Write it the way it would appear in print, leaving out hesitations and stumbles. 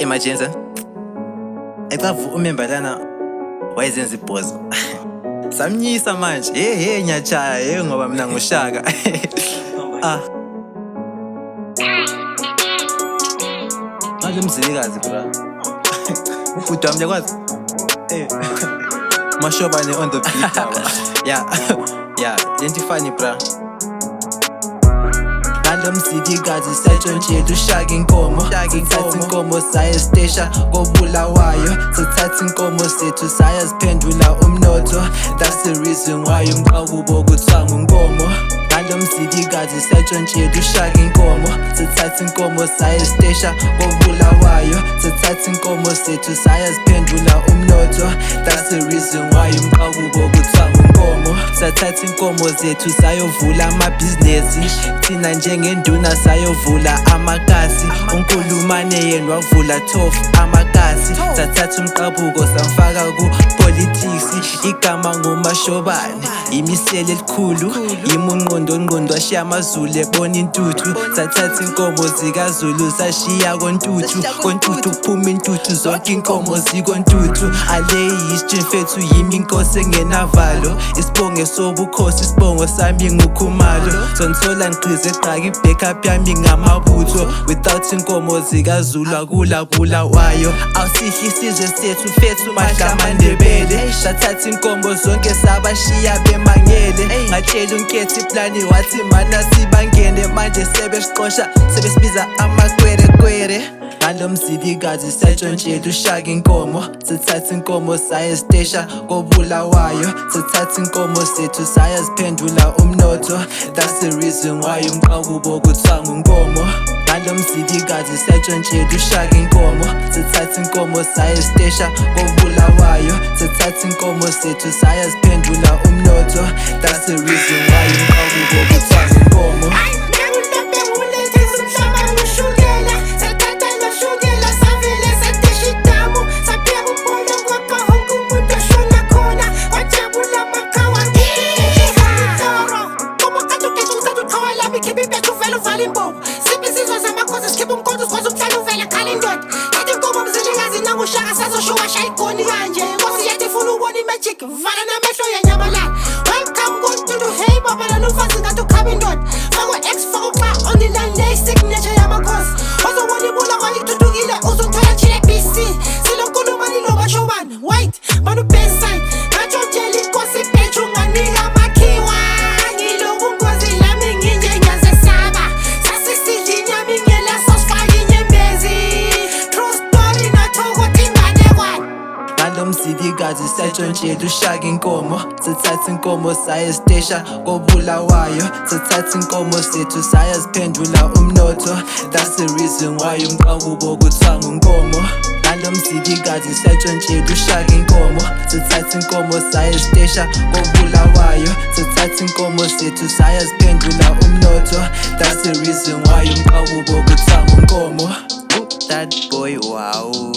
emergency ecavu umemba lana wayezenza ibhozo samnyisa manje nyachaya ngoba mina ngushaka manje mzilikazi bra ubhuti wami yakwazi mashobane on the beat yeah lento funny bra Random city gazi setshontshe ushaka inkomo sithatha inkomo sayestesha kobulawayo sithatha inkomo sethu sayaziphendula umnotho. That's the reason why umqabubo kuthiwa ngunkomo. Random city gazi setshontshe ushaka inkomo sithatha inkomo sayestesha kobulawayo sithatha inkomo sethu sayaziphendula umnotho. That's the reason why umqabubo kuthiwa ngunkomo. Sathatha inkomo zethu sayovula amabhizinesi thina njengenduna sayovula amakasi. Unkulumane yena wavula 12 amakasi. Sathatha umqabuko samfaka ku-politics. Igama ngumashobane imisele elikhulu imunqondo ashiya amazulu ebona intuthu. Sathatha inkomo zikaZulu sashiya kontuthu kuphuma intuthu zonke inkomo zikontuthu. Ale history mfethu yimi inkosi engenavalo isibongo sobukhosi isibongo sami ngukhumalo. Sonithola ngiqize eqaka i-backup yami ngamabutho. Without inkomo zikaZulu akulabulawayo. Awusihli isizwe sethu fethu madlamandebele. Sathatha inkomo zonke sabashiya bemangele. Ngatshela unkethe iplani wathi mana sibangene manje sebesiqosha sebesibiza amakwerekwere. Random city gazi setshontshe ushaka inkomo sithatha inkomo sayestesha kobulawayo sithatha inkomo sethu sayaziphendula umnotho. That's the reason why umqabubo kuthiwa ngunkomo. Random city gazi setshontshe ushaka inkomo sithatha inkomo sayestesha kobulawayo sithatha inkomo sethu sayaziphendula umnotho. That's the reason why umqabubo kuthiwa ngunkomo. Welcome go to the hey baba la nufazi ngato kabindot fako ex fako xa on the line lay signature yamakhosi ozobona ibula kwalithuthukile uzothola chile BC silokulumani lo bashobani white manu best side ngatsho tshela inkosi bethu nganika amakhiwa ngilobungozi lami nginjengasesaba sasisidla inyama ingelaso sifake inyembezi true story nathokoti inganekwane. Random city gazi setshontshe ushaka inkomo sithatha inkomo sayestesha kobulawayo sithatha inkomo sethu sayaziphendula umnotho. That's the reason why umqabubo kuthiwa ngunkomo. Random city gazi setshontshe ushaka inkomo sithatha inkomo sayestesha kobulawayo sithatha inkomo sethu sayaziphendula umnotho. That's the reason why umqabubo kuthiwa ngunkomo. That boy wow.